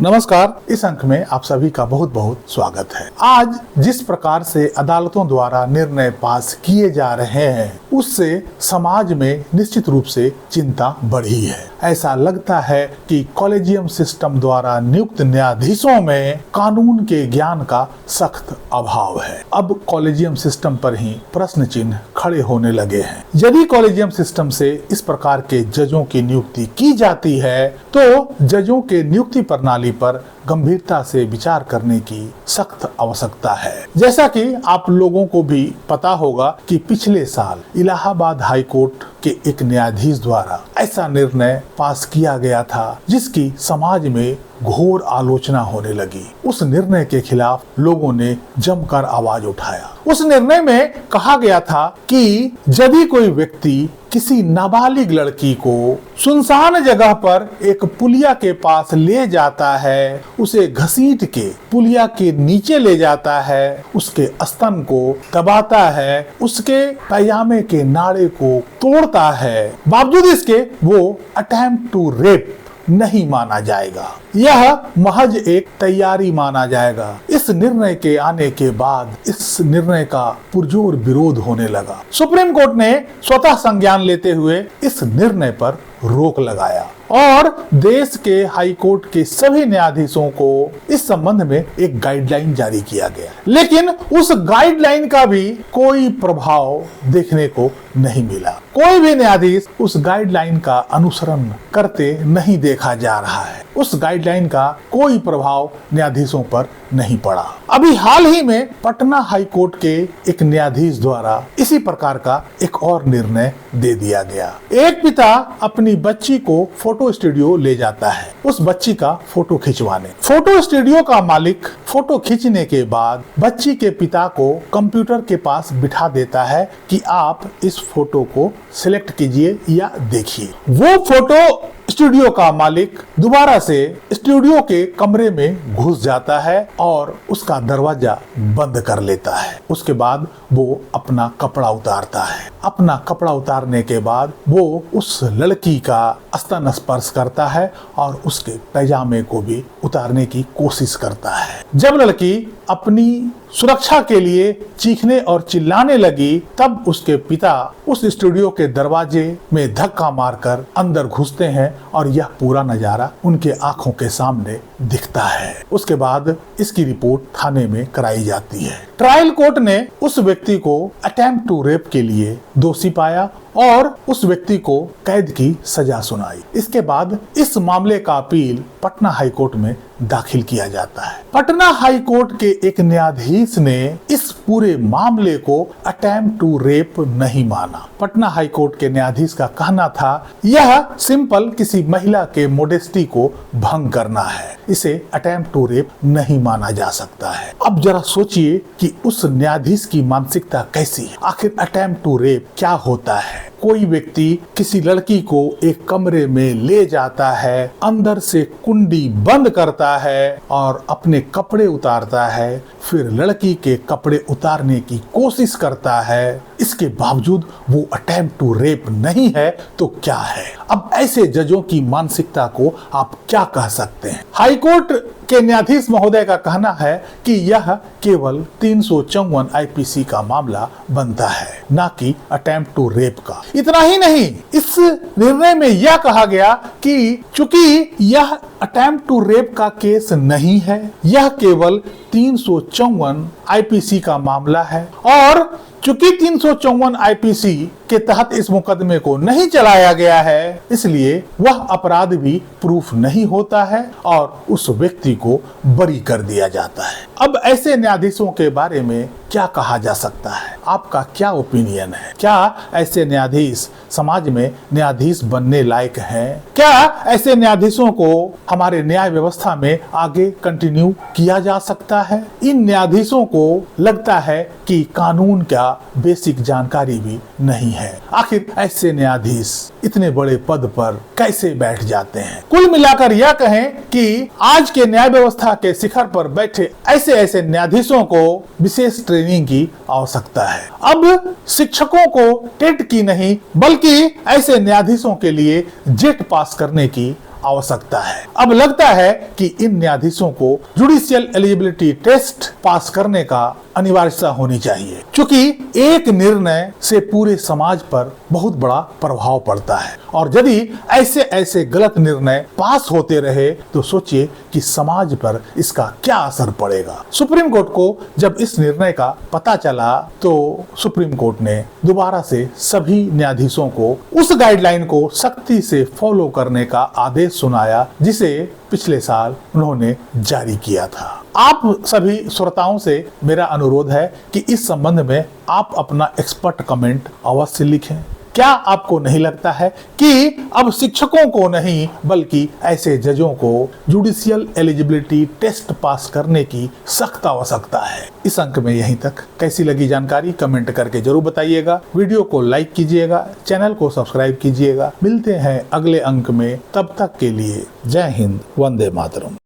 नमस्कार। इस अंक में आप सभी का बहुत बहुत स्वागत है। आज जिस प्रकार से अदालतों द्वारा निर्णय पास किए जा रहे हैं उससे समाज में निश्चित रूप से चिंता बढ़ी है। ऐसा लगता है कि कॉलेजियम सिस्टम द्वारा नियुक्त न्यायाधीशों में कानून के ज्ञान का सख्त अभाव है। अब कॉलेजियम सिस्टम पर ही प्रश्न चिन्ह खड़े होने लगे हैं। यदि कॉलेजियम सिस्टम से इस प्रकार के जजों की नियुक्ति की जाती है तो जजों के नियुक्ति प्रणाली पर गंभीरता से विचार करने की सख्त आवश्यकता है। जैसा कि आप लोगों को भी पता होगा कि पिछले साल इलाहाबाद हाई कोर्ट के एक न्यायाधीश द्वारा ऐसा निर्णय पास किया गया था जिसकी समाज में घोर आलोचना होने लगी। उस निर्णय के खिलाफ लोगों ने जमकर आवाज उठाया। उस निर्णय में कहा गया था कि यदि कोई व्यक्ति किसी नाबालिग लड़की को सुनसान जगह पर एक पुलिया के पास ले जाता है, उसे घसीट के पुलिया के नीचे ले जाता है, उसके स्तन को दबाता है, उसके पैजामे के नाड़े को तोड़ता है, बावजूद इसके वो अटेम्प्ट टू रेप नहीं माना जाएगा। यह महज एक तैयारी माना जाएगा। इस निर्णय के आने के बाद इस निर्णय का पुरजोर विरोध होने लगा। सुप्रीम कोर्ट ने स्वतः संज्ञान लेते हुए इस निर्णय पर रोक लगाया और देश के हाई कोर्ट के सभी न्यायाधीशों को इस संबंध में एक गाइडलाइन जारी किया गया। लेकिन उस गाइडलाइन का भी कोई प्रभाव देखने को नहीं मिला। कोई भी न्यायाधीश उस गाइडलाइन का अनुसरण करते नहीं देखा जा रहा है। उस गाइडलाइन का कोई प्रभाव न्यायाधीशों पर नहीं पड़ा। अभी हाल ही में पटना हाई कोर्ट के एक न्यायाधीश द्वारा इसी प्रकार का एक और निर्णय दे दिया गया। एक पिता अपनी बच्ची को फोटो स्टूडियो ले जाता है उस बच्ची का फोटो खिंचवाने। फोटो स्टूडियो का मालिक फोटो खींचने के बाद बच्ची के पिता को कंप्यूटर के पास बिठा देता है कि आप इस फोटो को सिलेक्ट कीजिए या देखिए। वो फोटो स्टूडियो का मालिक दोबारा से स्टूडियो के कमरे में घुस जाता है और उसका दरवाजा बंद कर लेता है। उसके बाद वो अपना कपड़ा उतारता है। अपना कपड़ा उतारने के बाद वो उस लड़की का स्तन स्पर्श करता है और उसके पैजामे को भी उतारने की कोशिश करता है। जब लड़की अपनी सुरक्षा के लिए चीखने और चिल्लाने लगी तब उसके पिता उस स्टूडियो के दरवाजे में धक्का मारकर अंदर घुसते हैं और यह पूरा नजारा उनके आंखों के सामने दिखता है। उसके बाद इसकी रिपोर्ट थाने में कराई जाती है। ट्रायल कोर्ट ने उस व्यक्ति को अटेम्प्ट टू रेप के लिए दोषी पाया और उस व्यक्ति को कैद की सजा सुनाई। इसके बाद इस मामले का अपील पटना हाई कोर्ट में दाखिल किया जाता है। पटना हाई कोर्ट के एक न्यायाधीश ने इस पूरे मामले को अटेम्प्ट टू रेप नहीं माना। पटना हाई कोर्ट के न्यायाधीश का कहना था यह सिंपल किसी महिला के मोडेस्टी को भंग करना है, इसे अटेम्प्ट टू रेप नहीं माना जा सकता है। अब जरा सोचिए कि उस न्यायाधीश की मानसिकता कैसी है। आखिर अटेम्प्ट टू रेप क्या होता है? कोई व्यक्ति किसी लड़की को एक कमरे में ले जाता है, अंदर से कुंडी बंद करता है और अपने कपड़े उतारता है, फिर लड़की के कपड़े उतारने की कोशिश करता है। इसके बावजूद वो अटेम्प्ट टू रेप नहीं है तो क्या है? अब ऐसे जजों की मानसिकता को आप क्या कह सकते हैं? हाई कोर्ट के न्यायाधीश महोदय का कहना है कि यह केवल 354 आईपीसी का मामला बनता है, ना कि अटेम्प्ट टू रेप का। इतना ही नहीं, इस निर्णय में यह कहा गया कि चूंकि यह अटेम्प्ट टू रेप का केस नहीं है, यह केवल 354 आईपीसी का मामला है और चूंकि 354 आईपीसी के तहत इस मुकदमे को नहीं चलाया गया है, इसलिए वह अपराध भी प्रूफ नहीं होता है और उस व्यक्ति को बरी कर दिया जाता है। अब ऐसे न्यायाधीशों के बारे में क्या कहा जा सकता है? आपका क्या ओपिनियन है? क्या ऐसे न्यायाधीश समाज में न्यायाधीश बनने लायक हैं? क्या ऐसे न्यायाधीशों को हमारे न्याय व्यवस्था में आगे कंटिन्यू किया जा सकता है? इन न्यायाधीशों को लगता है कि कानून का बेसिक जानकारी भी नहीं है। आखिर ऐसे न्यायाधीश इतने बड़े पद पर कैसे बैठ जाते हैं? कुल मिलाकर यह कहें कि आज के न्याय व्यवस्था के शिखर पर बैठे ऐसे न्यायाधीशों को विशेष ट्रेनिंग की आवश्यकता है। अब शिक्षकों को टेट की नहीं बल्कि ऐसे न्यायाधीशों के लिए जेट पास करने की आवश्यकता है। अब लगता है कि इन न्यायाधीशों को जुडिशियल एलिजिबिलिटी टेस्ट पास करने का अनिवार्यता होनी चाहिए, क्योंकि एक निर्णय से पूरे समाज पर बहुत बड़ा प्रभाव पड़ता है और यदि ऐसे ऐसे गलत निर्णय पास होते रहे तो सोचिए कि समाज पर इसका क्या असर पड़ेगा। सुप्रीम कोर्ट को जब इस निर्णय का पता चला तो सुप्रीम कोर्ट ने दोबारा से सभी न्यायाधीशों को उस गाइडलाइन को सख्ती से फॉलो करने का आदेश सुनाया जिसे पिछले साल उन्होंने जारी किया था। आप सभी श्रोताओं से मेरा अनुरोध है कि इस संबंध में आप अपना एक्सपर्ट कमेंट अवश्य लिखें। क्या आपको नहीं लगता है कि अब शिक्षकों को नहीं बल्कि ऐसे जजों को जुडिशियल एलिजिबिलिटी टेस्ट पास करने की सख्त आवश्यकता है? इस अंक में यहीं तक। कैसी लगी जानकारी कमेंट करके जरूर बताइएगा। वीडियो को लाइक कीजिएगा, चैनल को सब्सक्राइब कीजिएगा। मिलते हैं अगले अंक में, तब तक के लिए जय हिंद, वंदे मातरम।